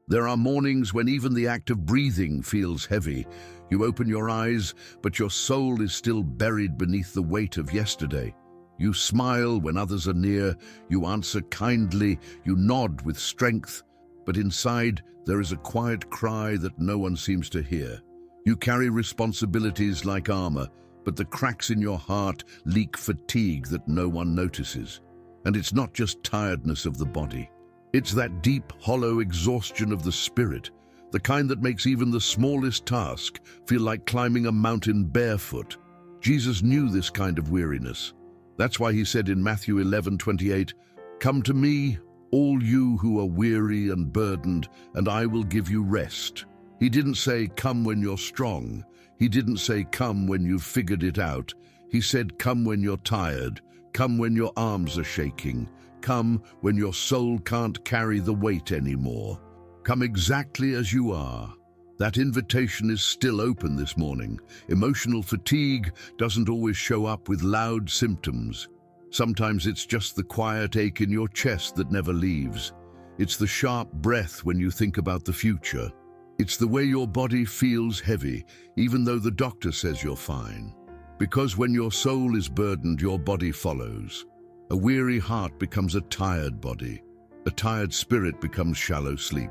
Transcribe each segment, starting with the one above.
There are mornings when even the act of breathing feels heavy. You open your eyes, but your soul is still buried beneath the weight of yesterday. You smile when others are near, you answer kindly, you nod with strength, but inside there is a quiet cry that no one seems to hear. You carry responsibilities like armor, but the cracks in your heart leak fatigue that no one notices. And it's not just tiredness of the body. It's that deep, hollow exhaustion of the spirit, the kind that makes even the smallest task feel like climbing a mountain barefoot. Jesus knew this kind of weariness. That's why he said in Matthew 11:28, "Come to me, all you who are weary and burdened, and I will give you rest." He didn't say, "Come when you're strong." He didn't say, "Come when you've figured it out." He said, "Come when you're tired. Come when your arms are shaking. Come when your soul can't carry the weight anymore. Come exactly as you are." That invitation is still open this morning. Emotional fatigue doesn't always show up with loud symptoms. Sometimes it's just the quiet ache in your chest that never leaves. It's the sharp breath when you think about the future. It's the way your body feels heavy, even though the doctor says you're fine. Because when your soul is burdened, your body follows. A weary heart becomes a tired body. A tired spirit becomes shallow sleep.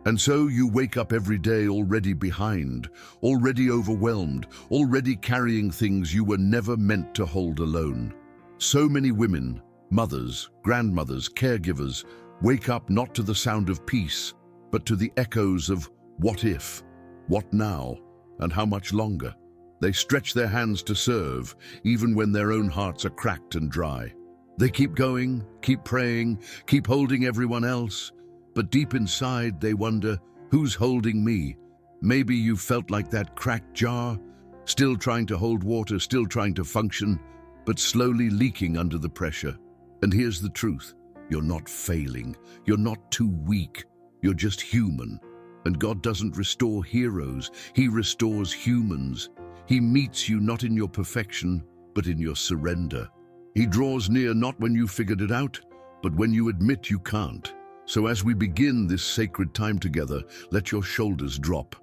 And so you wake up every day already behind, already overwhelmed, already carrying things you were never meant to hold alone. So many women, mothers, grandmothers, caregivers, wake up not to the sound of peace, but to the echoes of what if, what now, and how much longer. They stretch their hands to serve, even when their own hearts are cracked and dry. They keep going, keep praying, keep holding everyone else. But deep inside, they wonder, who's holding me? Maybe you've felt like that cracked jar, still trying to hold water, still trying to function, but slowly leaking under the pressure. And here's the truth. You're not failing. You're not too weak. You're just human. And God doesn't restore heroes. He restores humans. He meets you not in your perfection, but in your surrender. He draws near not when you figured it out, but when you admit you can't. So as we begin this sacred time together, let your shoulders drop,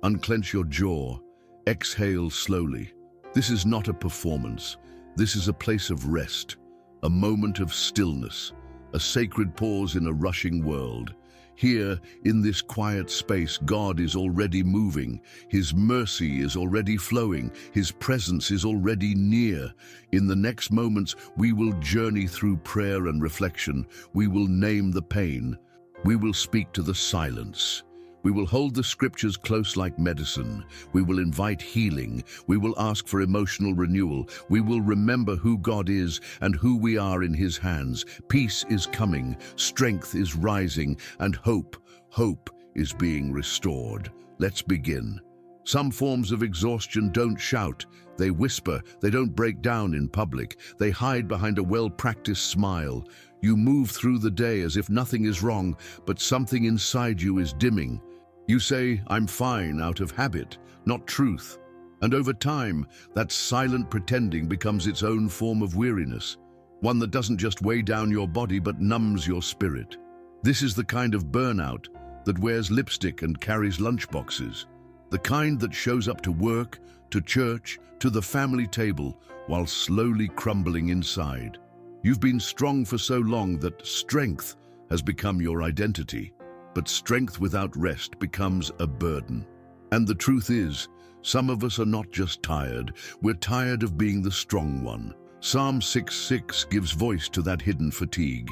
unclench your jaw, exhale slowly. This is not a performance. This is a place of rest, a moment of stillness, a sacred pause in a rushing world. Here, in this quiet space, God is already moving. His mercy is already flowing. His presence is already near. In the next moments, we will journey through prayer and reflection. We will name the pain. We will speak to the silence. We will hold the scriptures close like medicine. We will invite healing. We will ask for emotional renewal. We will remember who God is and who we are in His hands. Peace is coming, strength is rising, and hope is being restored. Let's begin. Some forms of exhaustion don't shout. They whisper. They don't break down in public. They hide behind a well-practiced smile. You move through the day as if nothing is wrong, but something inside you is dimming. You say, "I'm fine," out of habit, not truth. And over time, that silent pretending becomes its own form of weariness, one that doesn't just weigh down your body but numbs your spirit. This is the kind of burnout that wears lipstick and carries lunchboxes, the kind that shows up to work, to church, to the family table, while slowly crumbling inside. You've been strong for so long that strength has become your identity. But strength without rest becomes a burden. And the truth is, some of us are not just tired, we're tired of being the strong one. Psalm 6:6 gives voice to that hidden fatigue.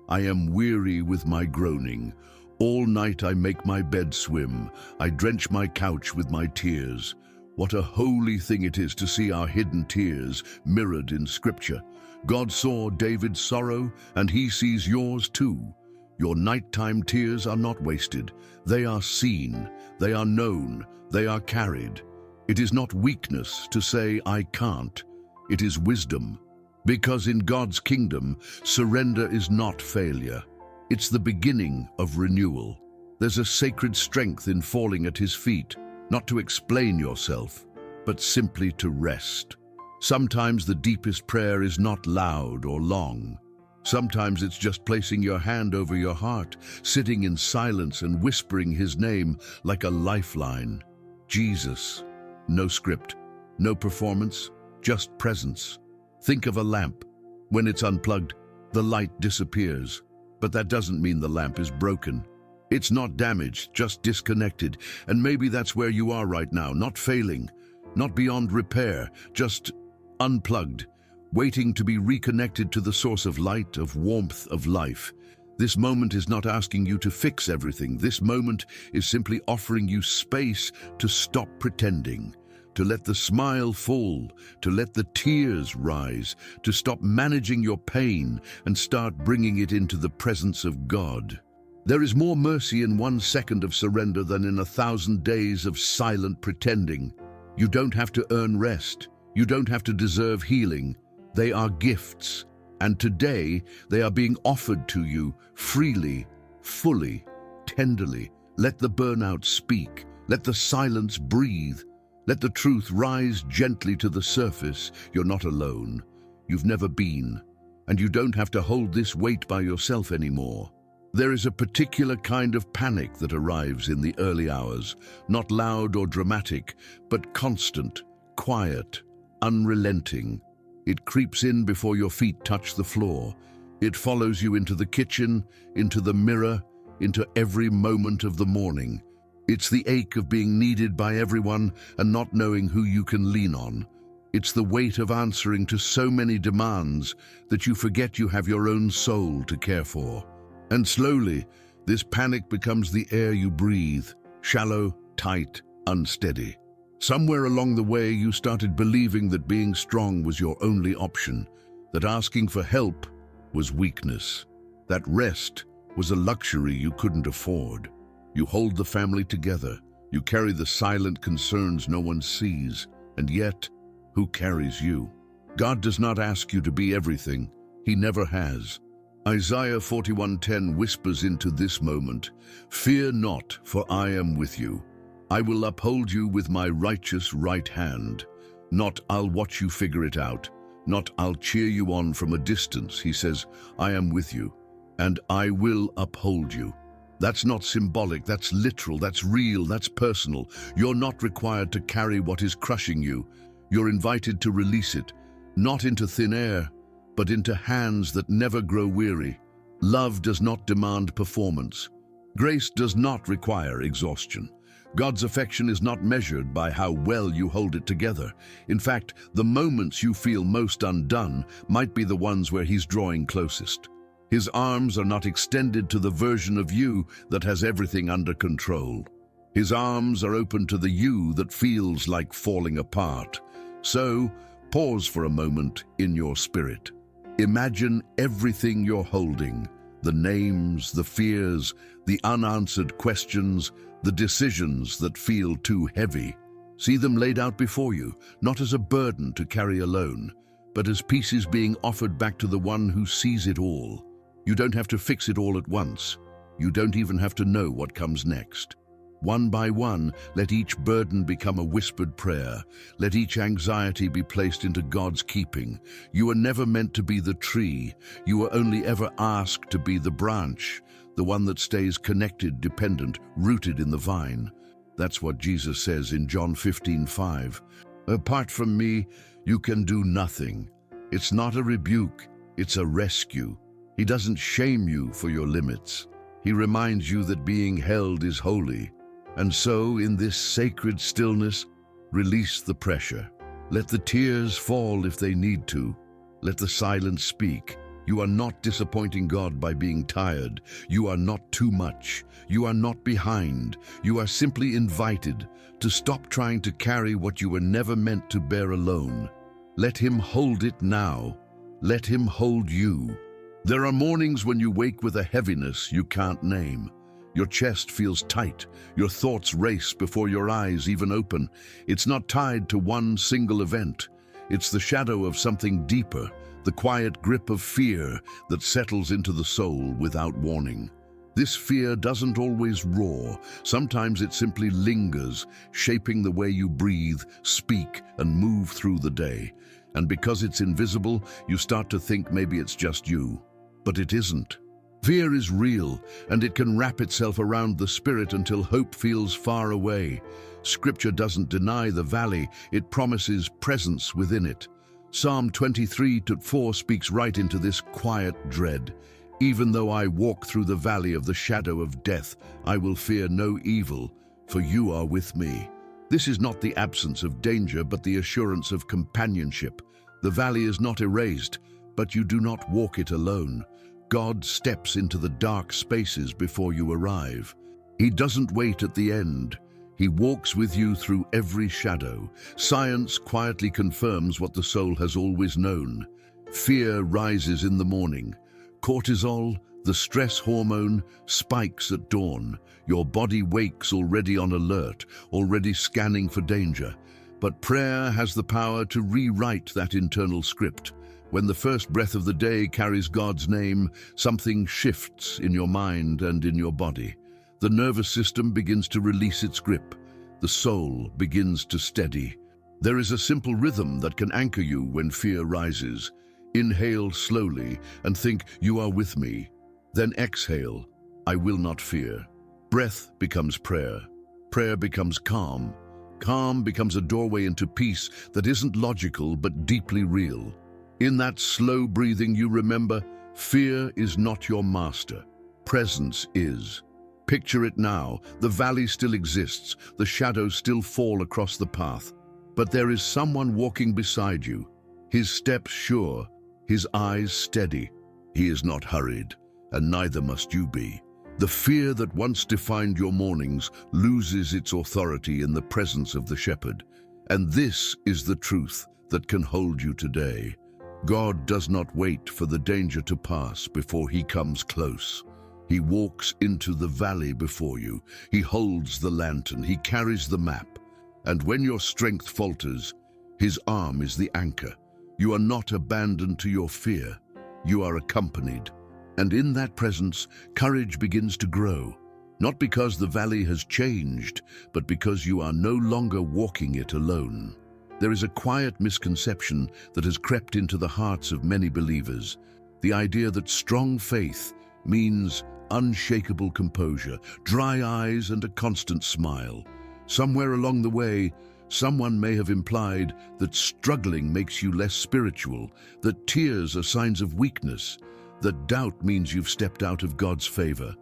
"I am weary with my groaning. All night I make my bed swim. I drench my couch with my tears." What a holy thing it is to see our hidden tears mirrored in Scripture. God saw David's sorrow, and He sees yours too. Your nighttime tears are not wasted. They are seen, they are known, they are carried. It is not weakness to say, "I can't." It is wisdom. Because in God's kingdom, surrender is not failure. It's the beginning of renewal. There's a sacred strength in falling at His feet, not to explain yourself, but simply to rest. Sometimes the deepest prayer is not loud or long. Sometimes it's just placing your hand over your heart, sitting in silence and whispering his name like a lifeline. Jesus. No script, no performance, just presence. Think of a lamp. When it's unplugged, the light disappears. But that doesn't mean the lamp is broken. It's not damaged, just disconnected. And maybe that's where you are right now, not failing, not beyond repair, just unplugged, waiting to be reconnected to the source of light, of warmth, of life. This moment is not asking you to fix everything. This moment is simply offering you space to stop pretending, to let the smile fall, to let the tears rise, to stop managing your pain and start bringing it into the presence of God. There is more mercy in 1 second of surrender than in 1,000 days of silent pretending. You don't have to earn rest. You don't have to deserve healing. They are gifts, and today they are being offered to you freely, fully, tenderly. Let the burnout speak. Let the silence breathe. Let the truth rise gently to the surface. You're not alone. You've never been, and you don't have to hold this weight by yourself anymore. There is a particular kind of panic that arrives in the early hours, not loud or dramatic, but constant, quiet, unrelenting. It creeps in before your feet touch the floor. It follows you into the kitchen, into the mirror, into every moment of the morning. It's the ache of being needed by everyone and not knowing who you can lean on. It's the weight of answering to so many demands that you forget you have your own soul to care for. And slowly, this panic becomes the air you breathe, shallow, tight, unsteady. Somewhere along the way, you started believing that being strong was your only option, that asking for help was weakness, that rest was a luxury you couldn't afford. You hold the family together, you carry the silent concerns no one sees, and yet, who carries you? God does not ask you to be everything. He never has. Isaiah 41:10 whispers into this moment, "Fear not, for I am with you. I will uphold you with my righteous right hand. Not I'll watch you figure it out. Not I'll cheer you on from a distance." He says, "I am with you, and I will uphold you." That's not symbolic, that's literal, that's real, that's personal. You're not required to carry what is crushing you. You're invited to release it, not into thin air, but into hands that never grow weary. Love does not demand performance. Grace does not require exhaustion. God's affection is not measured by how well you hold it together. In fact, the moments you feel most undone might be the ones where He's drawing closest. His arms are not extended to the version of you that has everything under control. His arms are open to the you that feels like falling apart. So, pause for a moment in your spirit. Imagine everything you're holding, the names, the fears, the unanswered questions, the decisions that feel too heavy. See them laid out before you, not as a burden to carry alone, but as pieces being offered back to the one who sees it all. You don't have to fix it all at once. You don't even have to know what comes next. One by one, let each burden become a whispered prayer. Let each anxiety be placed into God's keeping. You were never meant to be the tree. You were only ever asked to be the branch, the one that stays connected, dependent, rooted in the vine. That's what Jesus says in John 15:5. "Apart from me, you can do nothing." It's not a rebuke, it's a rescue. He doesn't shame you for your limits. He reminds you that being held is holy. And so, in this sacred stillness, release the pressure. Let the tears fall if they need to. Let the silence speak. You are not disappointing God by being tired. You are not too much. You are not behind. You are simply invited to stop trying to carry what you were never meant to bear alone. Let Him hold it now. Let Him hold you. There are mornings when you wake with a heaviness you can't name. Your chest feels tight. Your thoughts race before your eyes even open. It's not tied to one single event. It's the shadow of something deeper, the quiet grip of fear that settles into the soul without warning. This fear doesn't always roar. Sometimes it simply lingers, shaping the way you breathe, speak, and move through the day. And because it's invisible, you start to think maybe it's just you. but it isn't. Fear is real, and it can wrap itself around the spirit until hope feels far away. Scripture doesn't deny the valley, it promises presence within it. Psalm 23:4 speaks right into this quiet dread. Even though I walk through the valley of the shadow of death, I will fear no evil, for you are with me. This is not the absence of danger, but the assurance of companionship. The valley is not erased, but you do not walk it alone. God steps into the dark spaces before you arrive. He doesn't wait at the end. He walks with you through every shadow. Science quietly confirms what the soul has always known. Fear rises in the morning. Cortisol, the stress hormone, spikes at dawn. Your body wakes already on alert, already scanning for danger. But prayer has the power to rewrite that internal script. When the first breath of the day carries God's name, something shifts in your mind and in your body. The nervous system begins to release its grip. The soul begins to steady. There is a simple rhythm that can anchor you when fear rises. Inhale slowly and think, "You are with me." Then exhale, "I will not fear." Breath becomes prayer. Prayer becomes calm. Calm becomes a doorway into peace that isn't logical but deeply real. In that slow breathing you remember, fear is not your master. Presence is. Picture it now. The valley still exists. The shadows still fall across the path. But there is someone walking beside you. His steps sure, his eyes steady. He is not hurried, and neither must you be. The fear that once defined your mornings loses its authority in the presence of the shepherd. And this is the truth that can hold you today. God does not wait for the danger to pass before he comes close. He walks into the valley before you. He holds the lantern. He carries the map. And when your strength falters, his arm is the anchor. You are not abandoned to your fear. You are accompanied. And in that presence, courage begins to grow. Not because the valley has changed, but because you are no longer walking it alone. There is a quiet misconception that has crept into the hearts of many believers. The idea that strong faith means unshakable composure, dry eyes and a constant smile. Somewhere along the way, someone may have implied that struggling makes you less spiritual, that tears are signs of weakness, that doubt means you've stepped out of God's favor.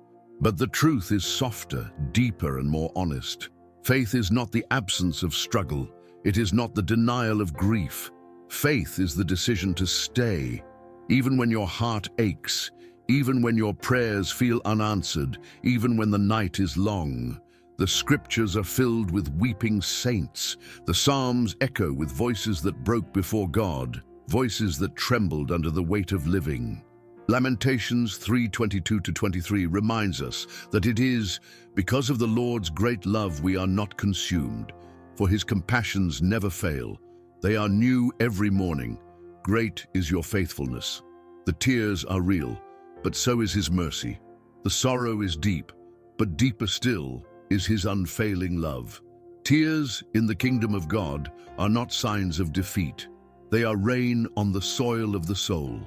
But the truth is softer, deeper, and more honest. Faith is not the absence of struggle. It is not the denial of grief. Faith is the decision to stay, even when your heart aches, even when your prayers feel unanswered, even when the night is long. The scriptures are filled with weeping saints. The Psalms echo with voices that broke before God, voices that trembled under the weight of living. Lamentations 3:22-23 reminds us that it is because of the Lord's great love we are not consumed, for his compassions never fail. They are new every morning. Great is your faithfulness. The tears are real, but so is his mercy. The sorrow is deep, but deeper still is his unfailing love. Tears in the kingdom of God are not signs of defeat. They are rain on the soil of the soul.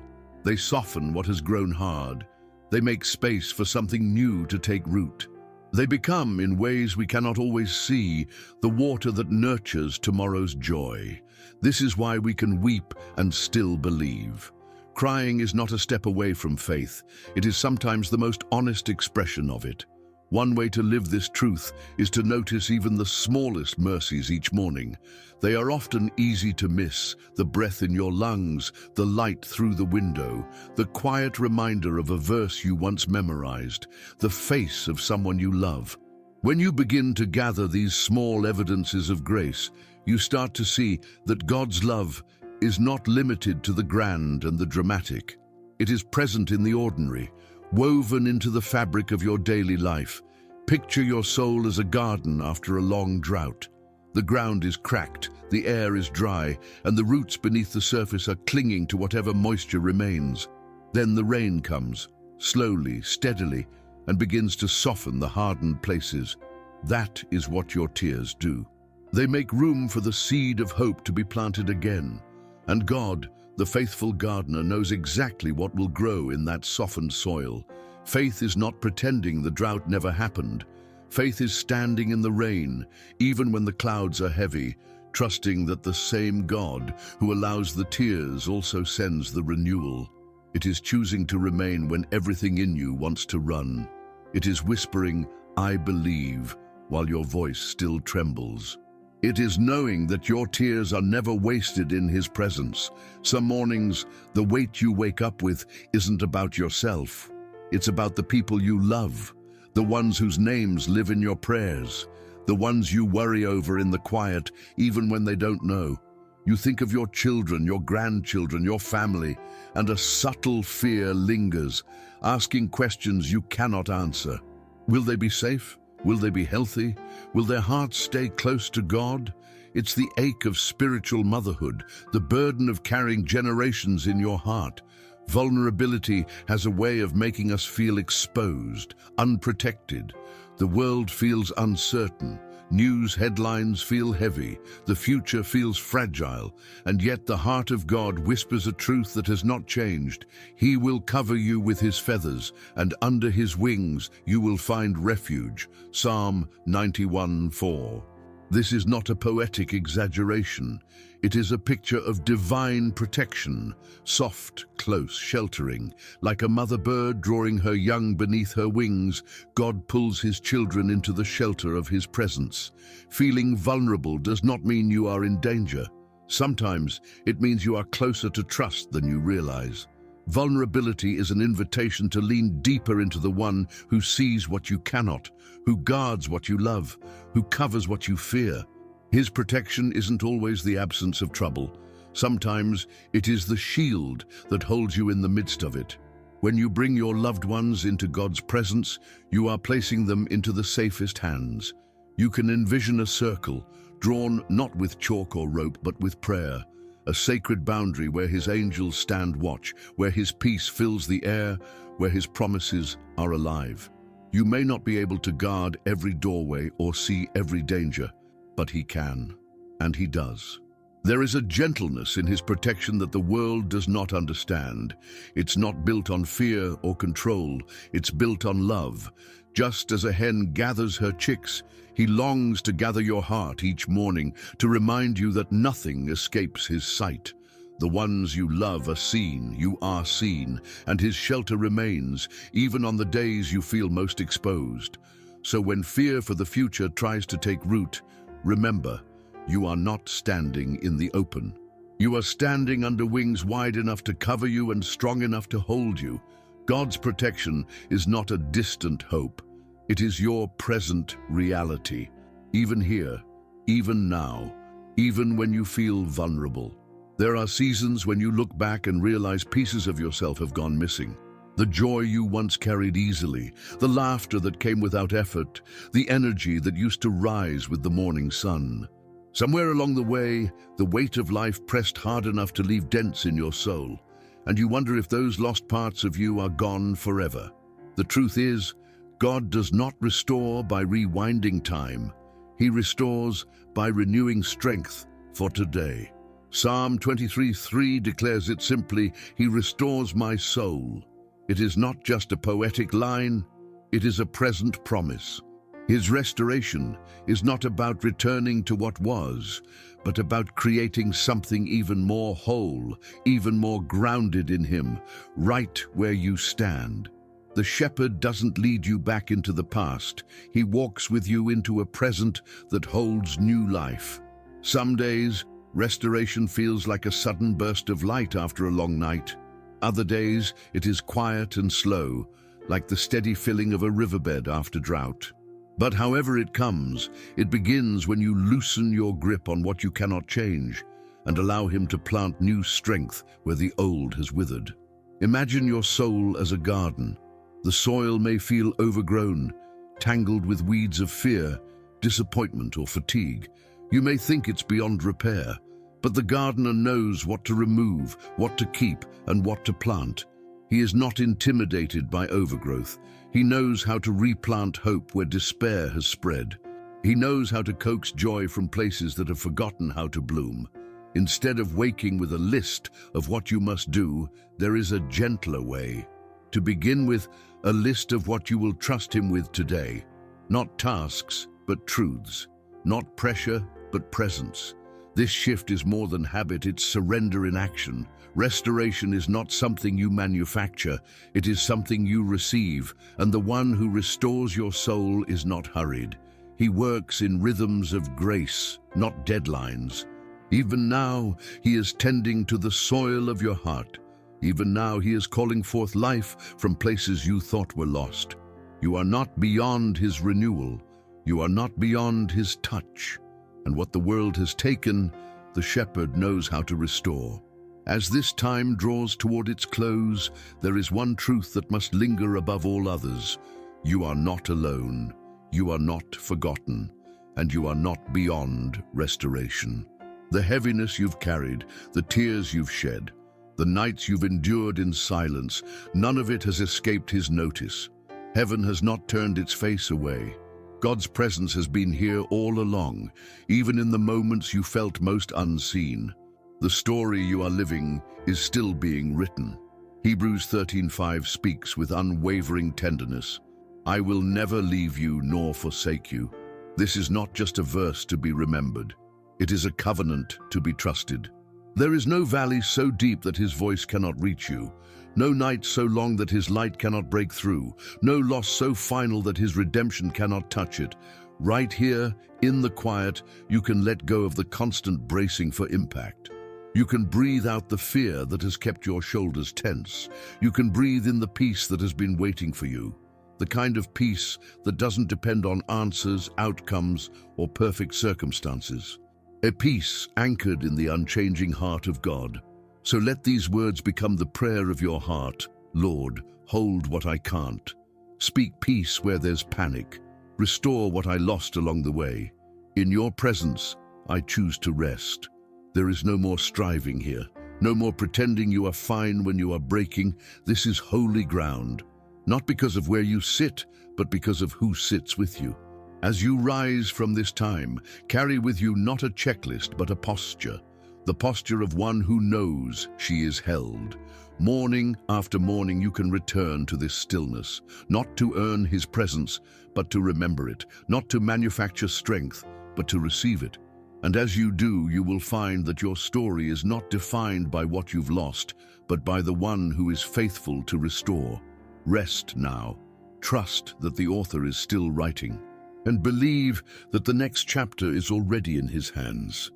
They soften what has grown hard. They make space for something new to take root. They become, in ways we cannot always see, the water that nurtures tomorrow's joy. This is why we can weep and still believe. Crying is not a step away from faith. It is sometimes the most honest expression of it. One way to live this truth is to notice even the smallest mercies each morning. They are often easy to miss: the breath in your lungs, the light through the window, the quiet reminder of a verse you once memorized, the face of someone you love. When you begin to gather these small evidences of grace, you start to see that God's love is not limited to the grand and the dramatic. It is present in the ordinary, woven into the fabric of your daily life. Picture your soul as a garden after a long drought. The ground is cracked, the air is dry, and the roots beneath the surface are clinging to whatever moisture remains. Then the rain comes, slowly, steadily, and begins to soften the hardened places. That is what your tears do. They make room for the seed of hope to be planted again. And God, The faithful gardener knows exactly what will grow in that softened soil. Faith is not pretending the drought never happened. Faith is standing in the rain, even when the clouds are heavy, trusting that the same God who allows the tears also sends the renewal. It is choosing to remain when everything in you wants to run. It is whispering, "I believe," while your voice still trembles. It is knowing that your tears are never wasted in His presence. Some mornings, the weight you wake up with isn't about yourself. It's about the people you love, the ones whose names live in your prayers, the ones you worry over in the quiet, even when they don't know. You think of your children, your grandchildren, your family, and a subtle fear lingers, asking questions you cannot answer. Will they be safe? Will they be healthy? Will their hearts stay close to God? It's the ache of spiritual motherhood, the burden of carrying generations in your heart. Vulnerability has a way of making us feel exposed, unprotected. The world feels uncertain. News headlines feel heavy. The future feels fragile. And yet the heart of God whispers a truth that has not changed. He will cover you with His feathers, and under His wings you will find refuge. Psalm 91:4. This is not a poetic exaggeration. It is a picture of divine protection, soft, close, sheltering. Like a mother bird drawing her young beneath her wings, God pulls His children into the shelter of His presence. Feeling vulnerable does not mean you are in danger. Sometimes it means you are closer to trust than you realize. Vulnerability is an invitation to lean deeper into the one who sees what you cannot, who guards what you love, who covers what you fear. His protection isn't always the absence of trouble. Sometimes it is the shield that holds you in the midst of it. When you bring your loved ones into God's presence, you are placing them into the safest hands. You can envision a circle, drawn not with chalk or rope, but with prayer. A sacred boundary where His angels stand watch, where His peace fills the air, where His promises are alive. You may not be able to guard every doorway or see every danger, but He can, and He does. There is a gentleness in His protection that the world does not understand. It's not built on fear or control, it's built on love. Just as a hen gathers her chicks, He longs to gather your heart each morning to remind you that nothing escapes His sight. The ones you love are seen, you are seen, and His shelter remains, even on the days you feel most exposed. So when fear for the future tries to take root, remember, you are not standing in the open. You are standing under wings wide enough to cover you and strong enough to hold you. God's protection is not a distant hope. It is your present reality. Even here, even now, even when you feel vulnerable. There are seasons when you look back and realize pieces of yourself have gone missing. The joy you once carried easily, the laughter that came without effort, the energy that used to rise with the morning sun. Somewhere along the way, the weight of life pressed hard enough to leave dents in your soul, and you wonder if those lost parts of you are gone forever. The truth is, God does not restore by rewinding time. He restores by renewing strength for today. Psalm 23:3 declares it simply, "He restores my soul." It is not just a poetic line, it is a present promise. His restoration is not about returning to what was, but about creating something even more whole, even more grounded in Him, right where you stand. The shepherd doesn't lead you back into the past. He walks with you into a present that holds new life. Some days, restoration feels like a sudden burst of light after a long night. Other days, it is quiet and slow, like the steady filling of a riverbed after drought. But however it comes, it begins when you loosen your grip on what you cannot change and allow Him to plant new strength where the old has withered. Imagine your soul as a garden. The soil may feel overgrown, tangled with weeds of fear, disappointment, or fatigue. You may think it's beyond repair, but the gardener knows what to remove, what to keep, and what to plant. He is not intimidated by overgrowth. He knows how to replant hope where despair has spread. He knows how to coax joy from places that have forgotten how to bloom. Instead of waking with a list of what you must do, there is a gentler way. To begin with, a list of what you will trust him with today. Not tasks, but truths. Not pressure, but presence. This shift is more than habit, it's surrender in action. Restoration is not something you manufacture, it is something you receive, and the one who restores your soul is not hurried. He works in rhythms of grace, not deadlines. Even now, he is tending to the soil of your heart. Even now, he is calling forth life from places you thought were lost. You are not beyond his renewal. You are not beyond his touch. And what the world has taken, the shepherd knows how to restore. As this time draws toward its close, there is one truth that must linger above all others. You are not alone. You are not forgotten. And you are not beyond restoration. The heaviness you've carried, the tears you've shed, the nights you've endured in silence, none of it has escaped his notice. Heaven has not turned its face away. God's presence has been here all along, even in the moments you felt most unseen. The story you are living is still being written. Hebrews 13:5 speaks with unwavering tenderness. I will never leave you nor forsake you. This is not just a verse to be remembered. It is a covenant to be trusted. There is no valley so deep that his voice cannot reach you, no night so long that his light cannot break through, no loss so final that his redemption cannot touch it. Right here, in the quiet, you can let go of the constant bracing for impact. You can breathe out the fear that has kept your shoulders tense. You can breathe in the peace that has been waiting for you. The kind of peace that doesn't depend on answers, outcomes, or perfect circumstances. A peace anchored in the unchanging heart of God. So let these words become the prayer of your heart. Lord, hold what I can't. Speak peace where there's panic. Restore what I lost along the way. In your presence, I choose to rest. There is no more striving here. No more pretending you are fine when you are breaking. This is holy ground. Not because of where you sit, but because of who sits with you. As you rise from this time, carry with you not a checklist, but a posture. The posture of one who knows she is held. Morning after morning you can return to this stillness, not to earn his presence, but to remember it, not to manufacture strength, but to receive it. And as you do, you will find that your story is not defined by what you've lost, but by the one who is faithful to restore. Rest now. Trust that the author is still writing. And believe that the next chapter is already in his hands.